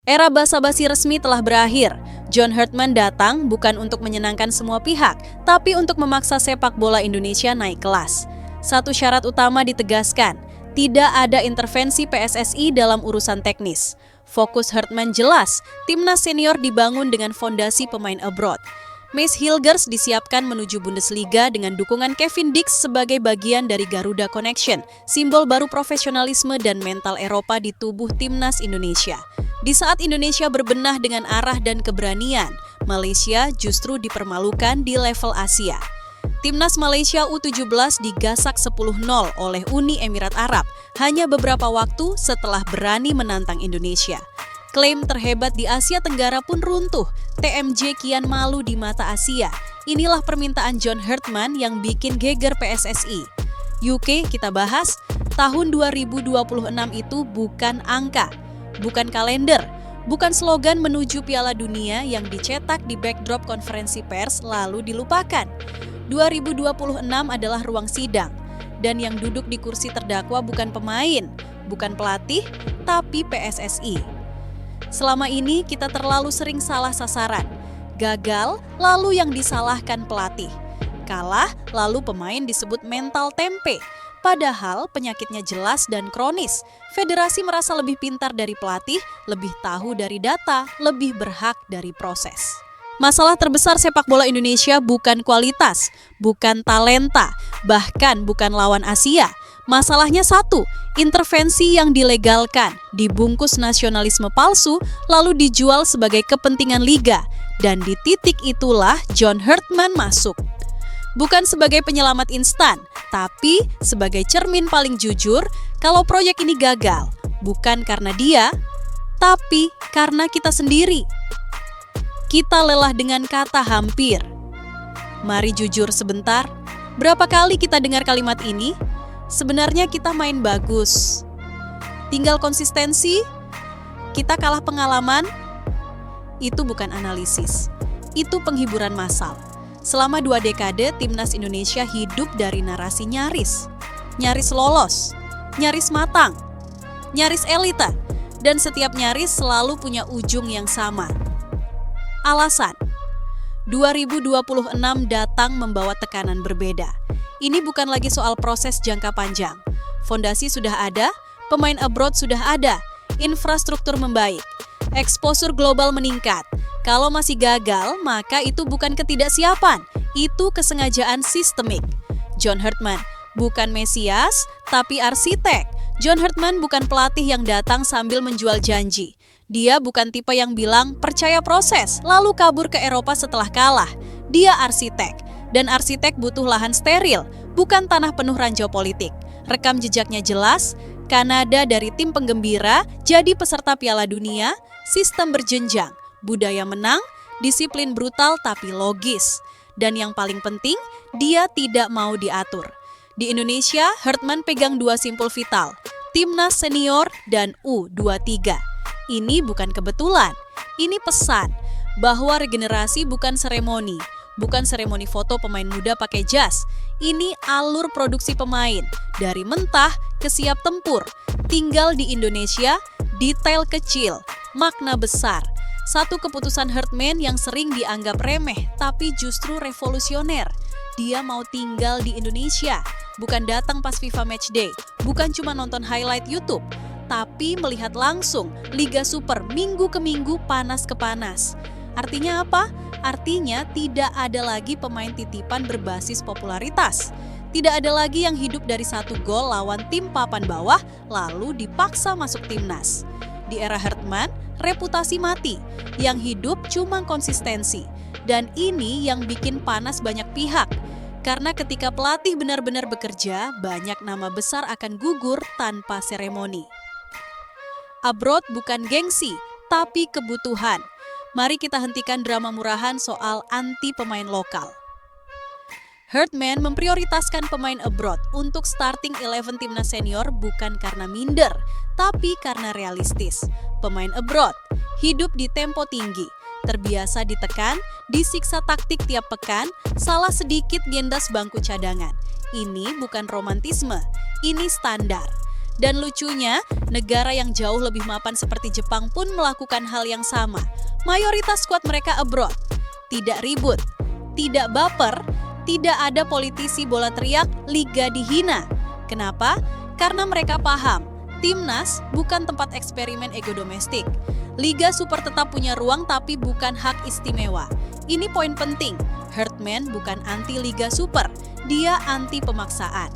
Era basa-basi resmi telah berakhir. John Herdman datang bukan untuk menyenangkan semua pihak, tapi untuk memaksa sepak bola Indonesia naik kelas. Satu syarat utama ditegaskan, tidak ada intervensi PSSI dalam urusan teknis. Fokus Herdman jelas, timnas senior dibangun dengan fondasi pemain abroad. Mace Hilgers disiapkan menuju Bundesliga dengan dukungan Kevin Dix sebagai bagian dari Garuda Connection, simbol baru profesionalisme dan mental Eropa di tubuh timnas Indonesia. Di saat Indonesia berbenah dengan arah dan keberanian, Malaysia justru dipermalukan di level Asia. Timnas Malaysia U17 digasak 10-0 oleh Uni Emirat Arab hanya beberapa waktu setelah berani menantang Indonesia. Klaim terhebat di Asia Tenggara pun runtuh, TMJ kian malu di mata Asia. Inilah permintaan John Herdman yang bikin geger PSSI. UK kita bahas, tahun 2026 itu bukan angka. Bukan kalender, bukan slogan menuju Piala Dunia yang dicetak di backdrop konferensi pers lalu dilupakan. 2026 adalah ruang sidang, dan yang duduk di kursi terdakwa bukan pemain, bukan pelatih, tapi PSSI. Selama ini kita terlalu sering salah sasaran. Gagal, lalu yang disalahkan pelatih. Kalah, lalu pemain disebut mental tempe. Padahal penyakitnya jelas dan kronis. Federasi merasa lebih pintar dari pelatih, lebih tahu dari data, lebih berhak dari proses. Masalah terbesar sepak bola Indonesia bukan kualitas, bukan talenta, bahkan bukan lawan Asia. Masalahnya satu, intervensi yang dilegalkan, dibungkus nasionalisme palsu, lalu dijual sebagai kepentingan liga. Dan di titik itulah John Herdman masuk. Bukan sebagai penyelamat instan, tapi sebagai cermin paling jujur kalau proyek ini gagal. Bukan karena dia, tapi karena kita sendiri. Kita lelah dengan kata hampir. Mari jujur sebentar, berapa kali kita dengar kalimat ini? Sebenarnya kita main bagus. Tinggal konsistensi, kita kalah pengalaman. Itu bukan analisis, itu penghiburan massal. Selama 2 dekade, timnas Indonesia hidup dari narasi nyaris. Nyaris lolos, nyaris matang, nyaris elita, dan setiap nyaris selalu punya ujung yang sama. Alasan, 2026 datang membawa tekanan berbeda. Ini bukan lagi soal proses jangka panjang. Fondasi sudah ada, pemain abroad sudah ada, infrastruktur membaik, exposure global meningkat. Kalau masih gagal, maka itu bukan ketidaksiapan, itu kesengajaan sistemik. John Herdman bukan Mesias, tapi arsitek. John Herdman bukan pelatih yang datang sambil menjual janji. Dia bukan tipe yang bilang percaya proses, lalu kabur ke Eropa setelah kalah. Dia arsitek, dan arsitek butuh lahan steril, bukan tanah penuh ranjau politik. Rekam jejaknya jelas, Kanada dari tim penggembira jadi peserta Piala Dunia, sistem berjenjang. Budaya menang, disiplin brutal tapi logis. Dan yang paling penting, dia tidak mau diatur. Di Indonesia, Herdman pegang 2 simpul vital, timnas senior dan U23. Ini bukan kebetulan, ini pesan bahwa regenerasi bukan seremoni. Bukan seremoni foto pemain muda pakai jas. Ini alur produksi pemain, dari mentah ke siap tempur. Tinggal di Indonesia, detail kecil, makna besar. Satu keputusan Herdman yang sering dianggap remeh, tapi justru revolusioner. Dia mau tinggal di Indonesia, bukan datang pas FIFA Matchday, bukan cuma nonton highlight YouTube, tapi melihat langsung Liga Super minggu ke minggu, panas ke panas. Artinya apa? Artinya tidak ada lagi pemain titipan berbasis popularitas. Tidak ada lagi yang hidup dari 1 gol lawan tim papan bawah, lalu dipaksa masuk timnas. Di era Herdman, reputasi mati, yang hidup cuma konsistensi. Dan ini yang bikin panas banyak pihak. Karena ketika pelatih benar-benar bekerja, banyak nama besar akan gugur tanpa seremoni. Abroad bukan gengsi, tapi kebutuhan. Mari kita hentikan drama murahan soal anti pemain lokal. Herdman memprioritaskan pemain abroad untuk starting 11 timnas senior bukan karena minder, tapi karena realistis. Pemain abroad hidup di tempo tinggi, terbiasa ditekan, disiksa taktik tiap pekan, salah sedikit nyendas bangku cadangan. Ini bukan romantisme, ini standar. Dan lucunya, negara yang jauh lebih mapan seperti Jepang pun melakukan hal yang sama. Mayoritas skuad mereka abroad. Tidak ribut, tidak baper, tidak ada politisi bola teriak, liga dihina. Kenapa? Karena mereka paham, timnas bukan tempat eksperimen ego domestik. Liga Super tetap punya ruang tapi bukan hak istimewa. Ini poin penting, Herdman bukan anti Liga Super, dia anti pemaksaan.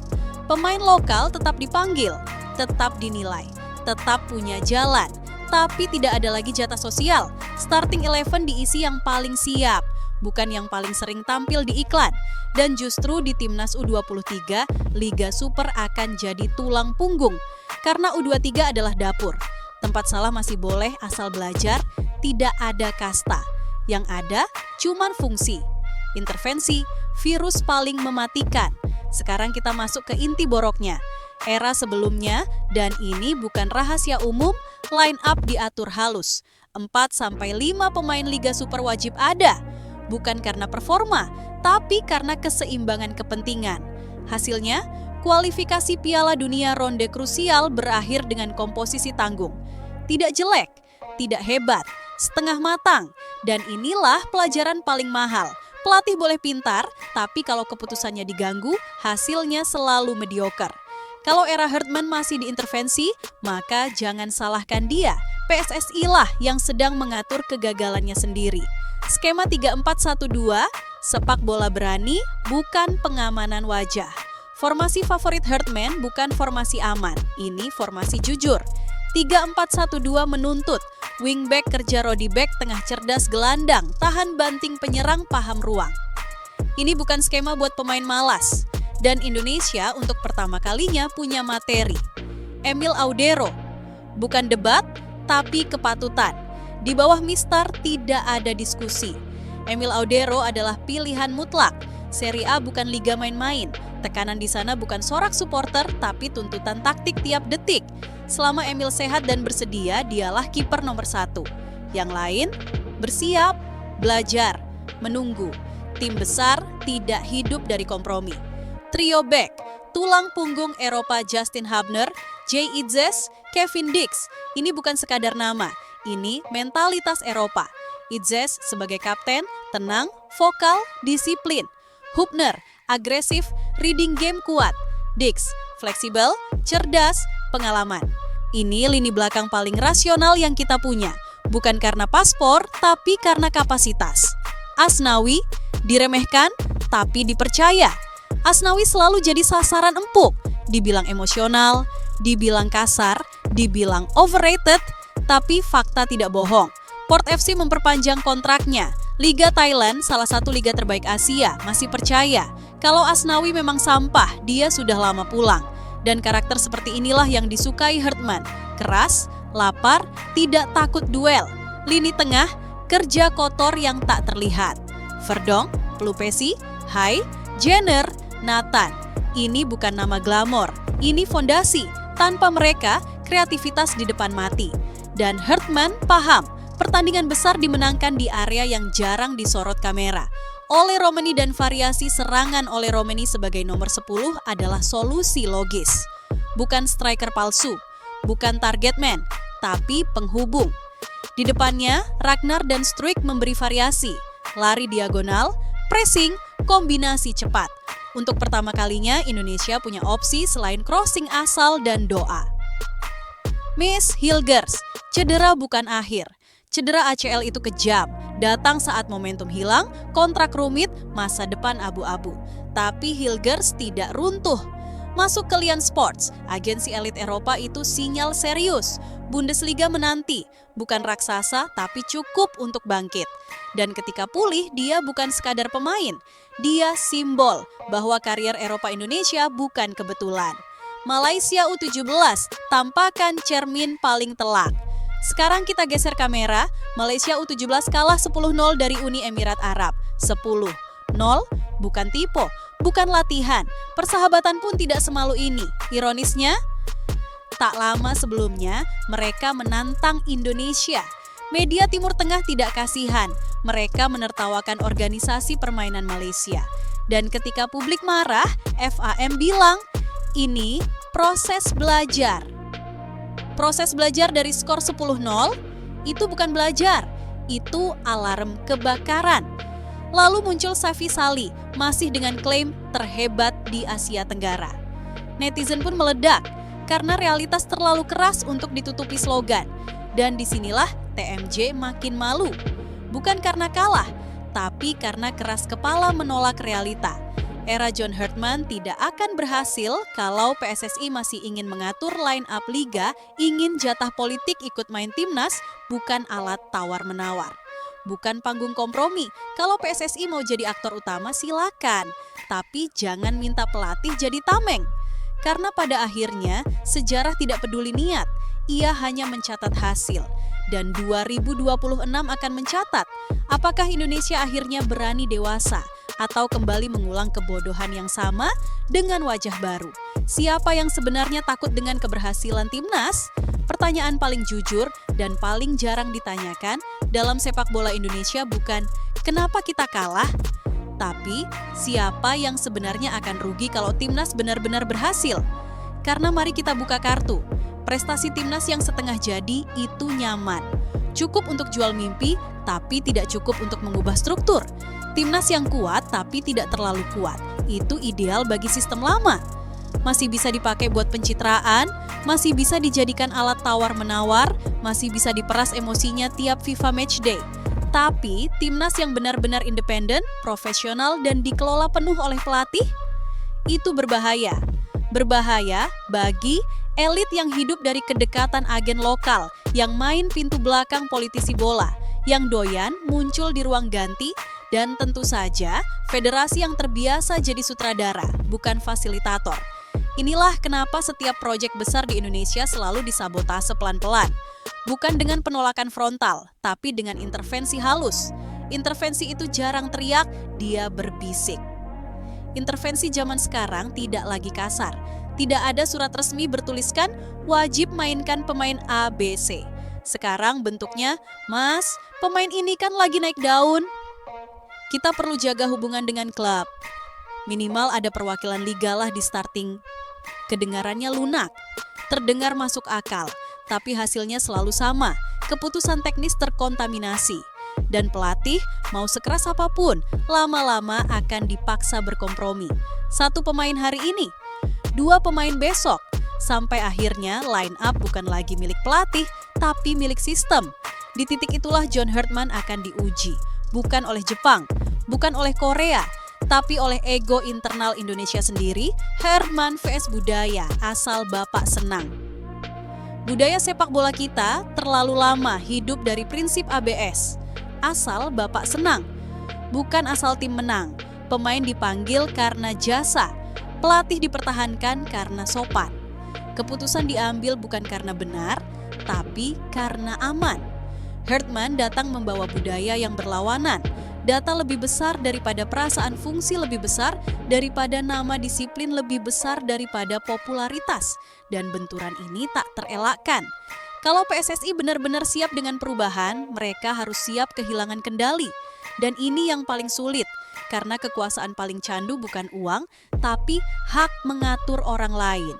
Pemain lokal tetap dipanggil, tetap dinilai, tetap punya jalan, tapi tidak ada lagi jatah sosial. Starting 11 diisi yang paling siap, bukan yang paling sering tampil di iklan. Dan justru di Timnas U23, Liga Super akan jadi tulang punggung. Karena U23 adalah dapur. Tempat salah masih boleh asal belajar, tidak ada kasta. Yang ada cuman fungsi. Intervensi, virus paling mematikan. Sekarang kita masuk ke inti boroknya. Era sebelumnya, dan ini bukan rahasia umum, line up diatur halus. 4-5 pemain Liga Super wajib ada. Bukan karena performa, tapi karena keseimbangan kepentingan. Hasilnya, kualifikasi Piala Dunia ronde krusial berakhir dengan komposisi tanggung. Tidak jelek, tidak hebat, setengah matang. Dan inilah pelajaran paling mahal. Pelatih boleh pintar, tapi kalau keputusannya diganggu, hasilnya selalu mediocre. Kalau era Herdman masih diintervensi, maka jangan salahkan dia. PSSI lah yang sedang mengatur kegagalannya sendiri. Skema 3-4-1-2, sepak bola berani, bukan pengamanan wajah. Formasi favorit Herdman bukan formasi aman, ini formasi jujur. 3-4-1-2 menuntut, wingback kerja Rodi Beck, tengah cerdas gelandang, tahan banting penyerang, paham ruang. Ini bukan skema buat pemain malas. Dan Indonesia untuk pertama kalinya punya materi. Emil Audero, bukan debat, tapi kepatutan. Di bawah Mistar tidak ada diskusi. Emil Audero adalah pilihan mutlak. Serie A bukan liga main-main. Tekanan di sana bukan sorak supporter, tapi tuntutan taktik tiap detik. Selama Emil sehat dan bersedia, dialah kiper nomor 1. Yang lain, bersiap, belajar, menunggu. Tim besar tidak hidup dari kompromi. Trio back, tulang punggung Eropa Justin Hubner, Jay Itzes, Kevin Dix. Ini bukan sekadar nama, ini mentalitas Eropa. Itzes sebagai kapten, tenang, vokal, disiplin. Hubner, agresif, reading game kuat. Dix, fleksibel, cerdas, pengalaman. Ini lini belakang paling rasional yang kita punya. Bukan karena paspor, tapi karena kapasitas. Asnawi, diremehkan, tapi dipercaya. Asnawi selalu jadi sasaran empuk, dibilang emosional, dibilang kasar, dibilang overrated, tapi fakta tidak bohong. Port FC memperpanjang kontraknya. Liga Thailand, salah satu liga terbaik Asia, masih percaya. Kalau Asnawi memang sampah, dia sudah lama pulang. Dan karakter seperti inilah yang disukai Herdman. Keras, lapar, tidak takut duel. Lini tengah, kerja kotor yang tak terlihat. Verdong, Pelupesi, Hai, Jenner, Nathan. Ini bukan nama glamor, ini fondasi. Tanpa mereka, kreativitas di depan mati. Dan Herdman paham, pertandingan besar dimenangkan di area yang jarang disorot kamera. Ole Romeni dan variasi serangan Ole Romeni sebagai nomor 10 adalah solusi logis. Bukan striker palsu, bukan target man, tapi penghubung. Di depannya, Ragnar dan Struijk memberi variasi. Lari diagonal, pressing, kombinasi cepat. Untuk pertama kalinya, Indonesia punya opsi selain crossing asal dan doa. Miss Hilgers, cedera bukan akhir. Cedera ACL itu kejam, datang saat momentum hilang, kontrak rumit, masa depan abu-abu. Tapi Hilgers tidak runtuh. Masuk ke Lian Sports, agensi elit Eropa itu sinyal serius. Bundesliga menanti, bukan raksasa tapi cukup untuk bangkit. Dan ketika pulih, dia bukan sekadar pemain. Dia simbol bahwa karier Eropa Indonesia bukan kebetulan. Malaysia U17 tampakan cermin paling telak. Sekarang kita geser kamera, Malaysia U17 kalah 10-0 dari Uni Emirat Arab. 10-0 bukan tipe, bukan latihan. Persahabatan pun tidak semalu ini. Ironisnya, tak lama sebelumnya mereka menantang Indonesia. Media Timur Tengah tidak kasihan, mereka menertawakan organisasi permainan Malaysia. Dan ketika publik marah, FAM bilang, ini proses belajar. Proses belajar dari skor 10-0 itu bukan belajar, itu alarm kebakaran. Lalu muncul Safi Sali, masih dengan klaim terhebat di Asia Tenggara. Netizen pun meledak karena realitas terlalu keras untuk ditutupi slogan. Dan disinilah TMJ makin malu. Bukan karena kalah, tapi karena keras kepala menolak realita. Era John Herdman tidak akan berhasil kalau PSSI masih ingin mengatur line up liga, ingin jatah politik ikut main timnas, bukan alat tawar-menawar. Bukan panggung kompromi, kalau PSSI mau jadi aktor utama silakan, tapi jangan minta pelatih jadi tameng. Karena pada akhirnya sejarah tidak peduli niat, ia hanya mencatat hasil. Dan 2026 akan mencatat, apakah Indonesia akhirnya berani dewasa atau kembali mengulang kebodohan yang sama dengan wajah baru. Siapa yang sebenarnya takut dengan keberhasilan timnas? Pertanyaan paling jujur dan paling jarang ditanyakan dalam sepak bola Indonesia bukan kenapa kita kalah, tapi siapa yang sebenarnya akan rugi kalau timnas benar-benar berhasil. Karena mari kita buka kartu. Prestasi timnas yang setengah jadi itu nyaman. Cukup untuk jual mimpi, tapi tidak cukup untuk mengubah struktur. Timnas yang kuat tapi tidak terlalu kuat. Itu ideal bagi sistem lama. Masih bisa dipakai buat pencitraan, masih bisa dijadikan alat tawar-menawar, masih bisa diperas emosinya tiap FIFA Matchday. Tapi timnas yang benar-benar independen, profesional, dan dikelola penuh oleh pelatih, itu berbahaya. Berbahaya bagi elit yang hidup dari kedekatan agen lokal, yang main pintu belakang politisi bola, yang doyan muncul di ruang ganti, dan tentu saja federasi yang terbiasa jadi sutradara, bukan fasilitator. Inilah kenapa setiap proyek besar di Indonesia selalu disabotase pelan-pelan. Bukan dengan penolakan frontal, tapi dengan intervensi halus. Intervensi itu jarang teriak, dia berbisik. Intervensi zaman sekarang tidak lagi kasar. Tidak ada surat resmi bertuliskan wajib mainkan pemain A, B, C. Sekarang bentuknya, Mas, pemain ini kan lagi naik daun. Kita perlu jaga hubungan dengan klub. Minimal ada perwakilan liga lah di starting. Kedengarannya lunak, terdengar masuk akal, tapi hasilnya selalu sama. Keputusan teknis terkontaminasi. Dan pelatih mau sekeras apapun, lama-lama akan dipaksa berkompromi. Satu pemain hari ini, 2 pemain besok, sampai akhirnya line up bukan lagi milik pelatih, tapi milik sistem. Di titik itulah John Herdman akan diuji, bukan oleh Jepang, bukan oleh Korea, tapi oleh ego internal Indonesia sendiri. Herdman vs budaya, asal bapak senang. Budaya sepak bola kita terlalu lama hidup dari prinsip ABS, asal bapak senang, bukan asal tim menang. Pemain dipanggil karena jasa, pelatih dipertahankan karena sopan. Keputusan diambil bukan karena benar, tapi karena aman. Herdman datang membawa budaya yang berlawanan. Data lebih besar daripada perasaan, fungsi lebih besar daripada nama, disiplin lebih besar daripada popularitas. Dan benturan ini tak terelakkan. Kalau PSSI benar-benar siap dengan perubahan, mereka harus siap kehilangan kendali. Dan ini yang paling sulit, karena kekuasaan paling candu bukan uang, tapi hak mengatur orang lain.